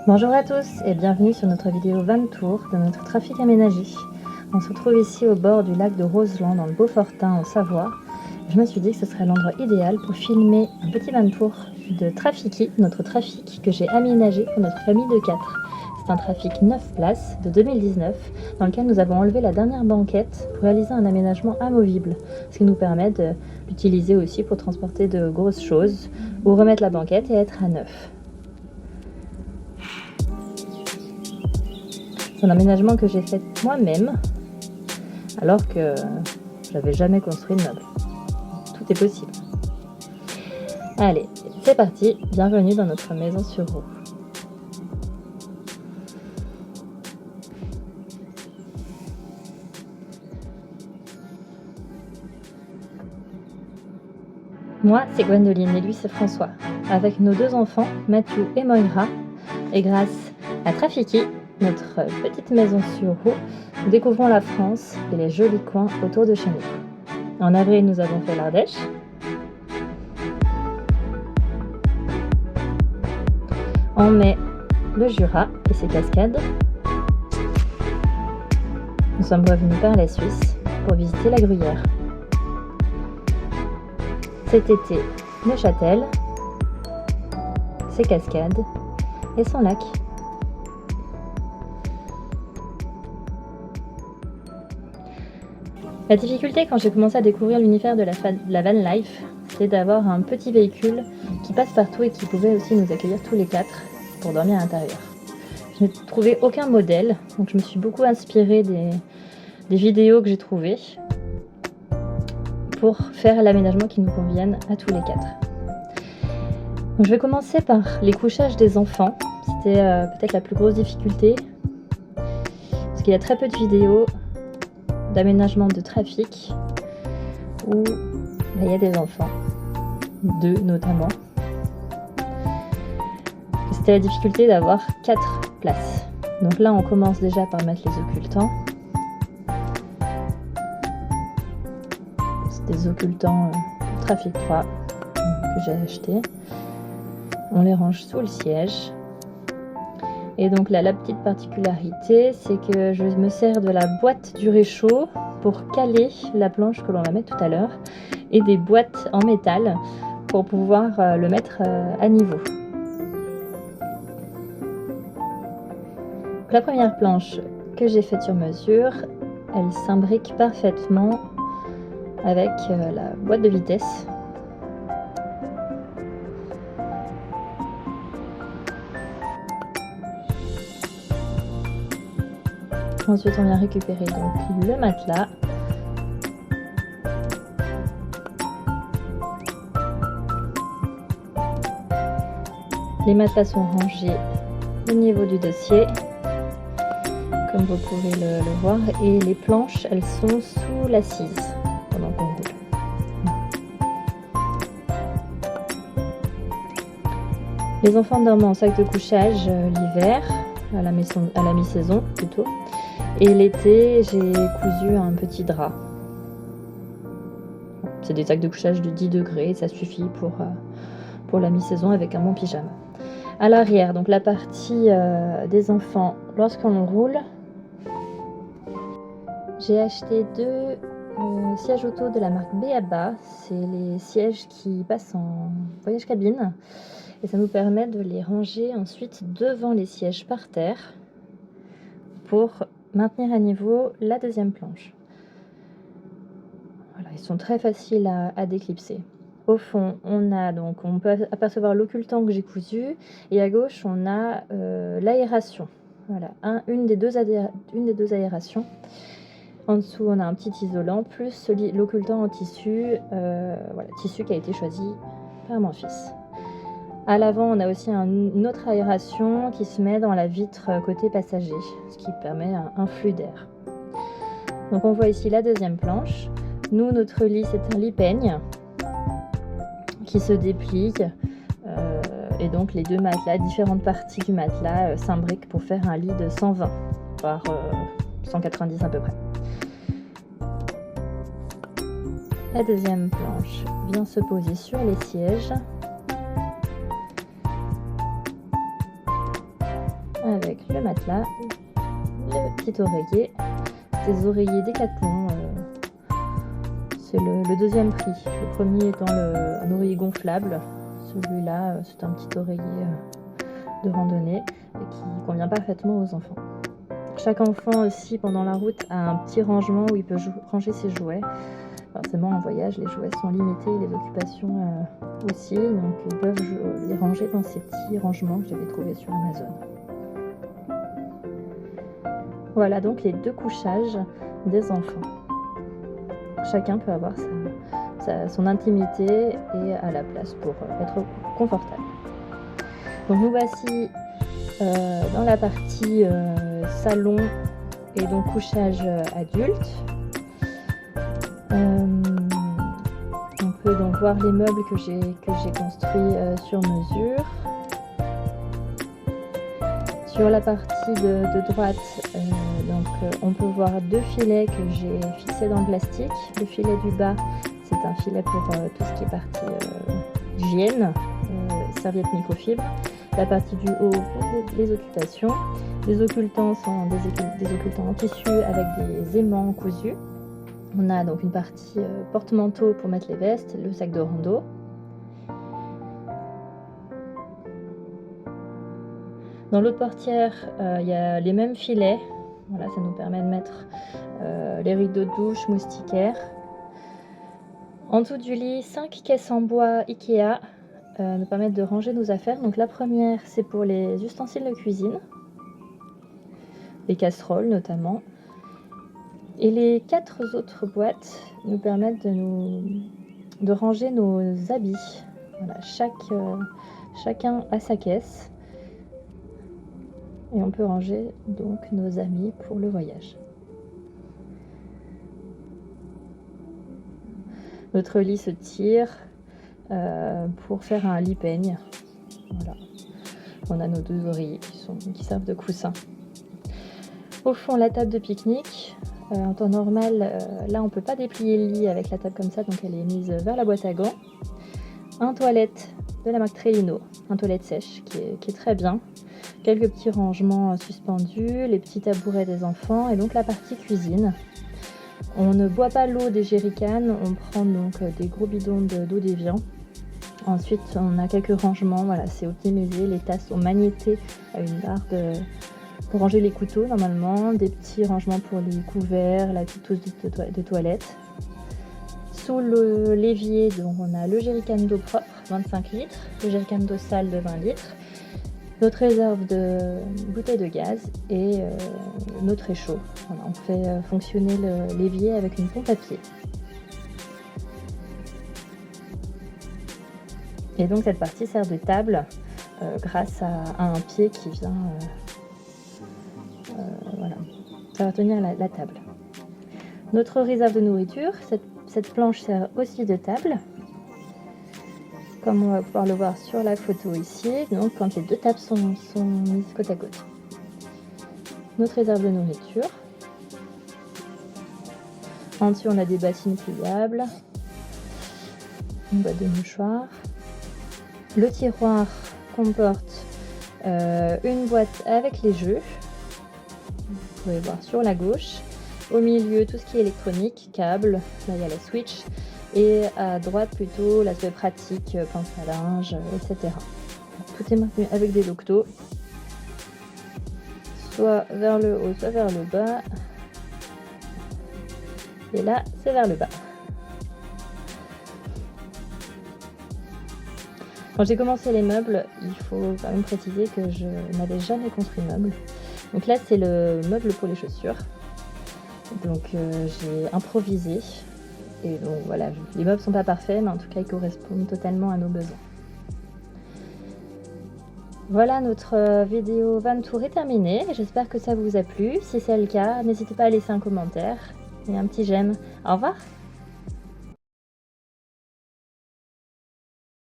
Bonjour à tous et bienvenue sur notre vidéo van tour de notre trafic aménagé. On se retrouve ici au bord du lac de Roseland dans le Beaufortain en Savoie. Je me suis dit que ce serait l'endroit idéal pour filmer un petit van tour de Trafiki, notre trafic que j'ai aménagé pour notre famille de 4. C'est un trafic 9 places de 2019 dans lequel nous avons enlevé la dernière banquette pour réaliser un aménagement amovible, ce qui nous permet d'utiliser aussi pour transporter de grosses choses ou remettre la banquette et être à neuf. C'est un aménagement que j'ai fait moi-même, alors que j'avais jamais construit de meubles. Tout est possible. Allez, c'est parti, bienvenue dans notre maison sur roue. Moi, c'est Gwendoline et lui, c'est François. Avec nos deux enfants, Mathieu et Moira, et grâce à Trafiki, notre petite maison sur roue, nous découvrons la France et les jolis coins autour de chez nous. En avril, nous avons fait l'Ardèche. En mai, le Jura et ses cascades. Nous sommes revenus par la Suisse pour visiter la Gruyère. Cet été, Neuchâtel, ses cascades et son lac. La difficulté quand j'ai commencé à découvrir l'univers de la van life, c'était d'avoir un petit véhicule qui passe partout et qui pouvait aussi nous accueillir tous les 4 pour dormir à l'intérieur. Je n'ai trouvé aucun modèle, donc je me suis beaucoup inspirée des vidéos que j'ai trouvées pour faire l'aménagement qui nous convienne à tous les 4. Donc je vais commencer par les couchages des enfants. C'était peut-être la plus grosse difficulté, parce qu'il y a très peu de vidéos d'aménagement de trafic où il y a des enfants, 2 notamment. C'était la difficulté d'avoir 4 places. Donc là on commence déjà par mettre les occultants. C'est des occultants Trafic 3 que j'ai acheté. On les range sous le siège. Et donc là, la petite particularité, c'est que je me sers de la boîte du réchaud pour caler la planche que l'on va mettre tout à l'heure et des boîtes en métal pour pouvoir le mettre à niveau. Donc, la première planche que j'ai faite sur mesure, elle s'imbrique parfaitement avec la boîte de vitesse. Ensuite, on vient récupérer donc le matelas. Les matelas sont rangés au niveau du dossier, comme vous pouvez le voir, et les planches, elles sont sous l'assise pendant qu'on roule. Les enfants dorment en sac de couchage l'hiver, à la mi-saison plutôt. Et l'été, j'ai cousu un petit drap. C'est des sacs de couchage de 10 degrés, ça suffit pour la mi-saison avec un bon pyjama. À l'arrière, donc la partie des enfants, lorsqu'on roule, j'ai acheté 2 sièges auto de la marque B.A.B.A. C'est les sièges qui passent en voyage cabine. Et ça nous permet de les ranger ensuite devant les sièges par terre pour maintenir à niveau la deuxième planche. Voilà, ils sont très faciles à déclipser. Au fond, on peut apercevoir l'occultant que j'ai cousu, et à gauche, on a l'aération. Voilà, une des deux aérations. En dessous, on a un petit isolant, plus l'occultant en tissu, tissu qui a été choisi par mon fils. À l'avant, on a aussi une autre aération qui se met dans la vitre côté passager, ce qui permet un flux d'air. Donc on voit ici la deuxième planche. Nous, notre lit, c'est un lit peigne qui se déplie. Et donc les 2 matelas, différentes parties du matelas s'imbriquent pour faire un lit de 120 par 190 à peu près. La deuxième planche vient se poser sur les sièges. avec le matelas, le petit oreiller, des oreillers Décathlon. C'est le deuxième prix. Le premier étant un oreiller gonflable. Celui-là, c'est un petit oreiller de randonnée qui convient parfaitement aux enfants. Chaque enfant aussi, pendant la route, a un petit rangement où il peut ranger ses jouets. Forcément, en voyage, les jouets sont limités, les occupations aussi. Donc, ils peuvent les ranger dans ces petits rangements que j'avais trouvés sur Amazon. Voilà donc les 2 couchages des enfants. Chacun peut avoir son intimité et a la place pour être confortable. Donc nous voici dans la partie salon et donc couchage adulte. On peut donc voir les meubles que j'ai construits sur mesure. Sur la partie de droite, on peut voir 2 filets que j'ai fixés dans le plastique. Le filet du bas, c'est un filet pour tout ce qui est partie hygiène, serviettes microfibre. La partie du haut pour les occupations. Les occultants sont des occultants en tissu avec des aimants cousus. On a donc une partie porte-manteau pour mettre les vestes, le sac de rando. Dans l'autre portière, il y a les mêmes filets. Voilà, ça nous permet de mettre les rideaux de douche, moustiquaires. En dessous du lit, 5 caisses en bois Ikea nous permettent de ranger nos affaires. Donc la première, c'est pour les ustensiles de cuisine, les casseroles notamment. Et les 4 autres boîtes nous permettent de ranger nos habits. Voilà, chacun a sa caisse. Et on peut ranger donc nos habits pour le voyage. Notre lit se tire pour faire un lit peigne. Voilà. On a nos 2 oreillers qui servent de coussin. Au fond, la table de pique-nique. En temps normal, là on ne peut pas déplier le lit avec la table comme ça, donc elle est mise vers la boîte à gants. Un toilette de la marque Trellino, un toilette sèche qui est très bien. Quelques petits rangements suspendus, les petits tabourets des enfants et donc la partie cuisine. On ne boit pas l'eau des jerrycans, on prend donc des gros bidons d'eau d'Évian. Ensuite, on a quelques rangements, voilà, c'est optimisé, les tasses sont magnétées à une barre pour ranger les couteaux normalement, des petits rangements pour les couverts, la petite trousse de toilette. Sous l'évier, donc on a le jerrycan d'eau propre, 25 litres, le jerrycan d'eau sale de 20 litres, notre réserve de bouteilles de gaz et notre réchaud. Voilà, on fait fonctionner l'évier avec une pompe à pied. Et donc cette partie sert de table grâce à un pied qui vient voilà, ça va tenir la table. Notre réserve de nourriture, cette planche sert aussi de table. Comme on va pouvoir le voir sur la photo ici, donc quand les 2 tables sont mises côte à côte. Notre réserve de nourriture. En dessous, on a des bassines pliables, une boîte de mouchoirs. Le tiroir comporte une boîte avec les jeux. Vous pouvez voir sur la gauche. Au milieu, tout ce qui est électronique, câble, là il y a la Switch. Et à droite plutôt l'aspect pratique, pince à linge, etc. Tout est maintenu avec des loctos, soit vers le haut, soit vers le bas. Et là, c'est vers le bas. Quand j'ai commencé les meubles, il faut quand même préciser que je n'avais jamais construit de meuble. Donc là, c'est le meuble pour les chaussures. Donc j'ai improvisé. Et donc voilà, les meubles sont pas parfaits, mais en tout cas, ils correspondent totalement à nos besoins. Voilà, notre vidéo van tour est terminée. J'espère que ça vous a plu. Si c'est le cas, n'hésitez pas à laisser un commentaire et un petit j'aime. Au revoir!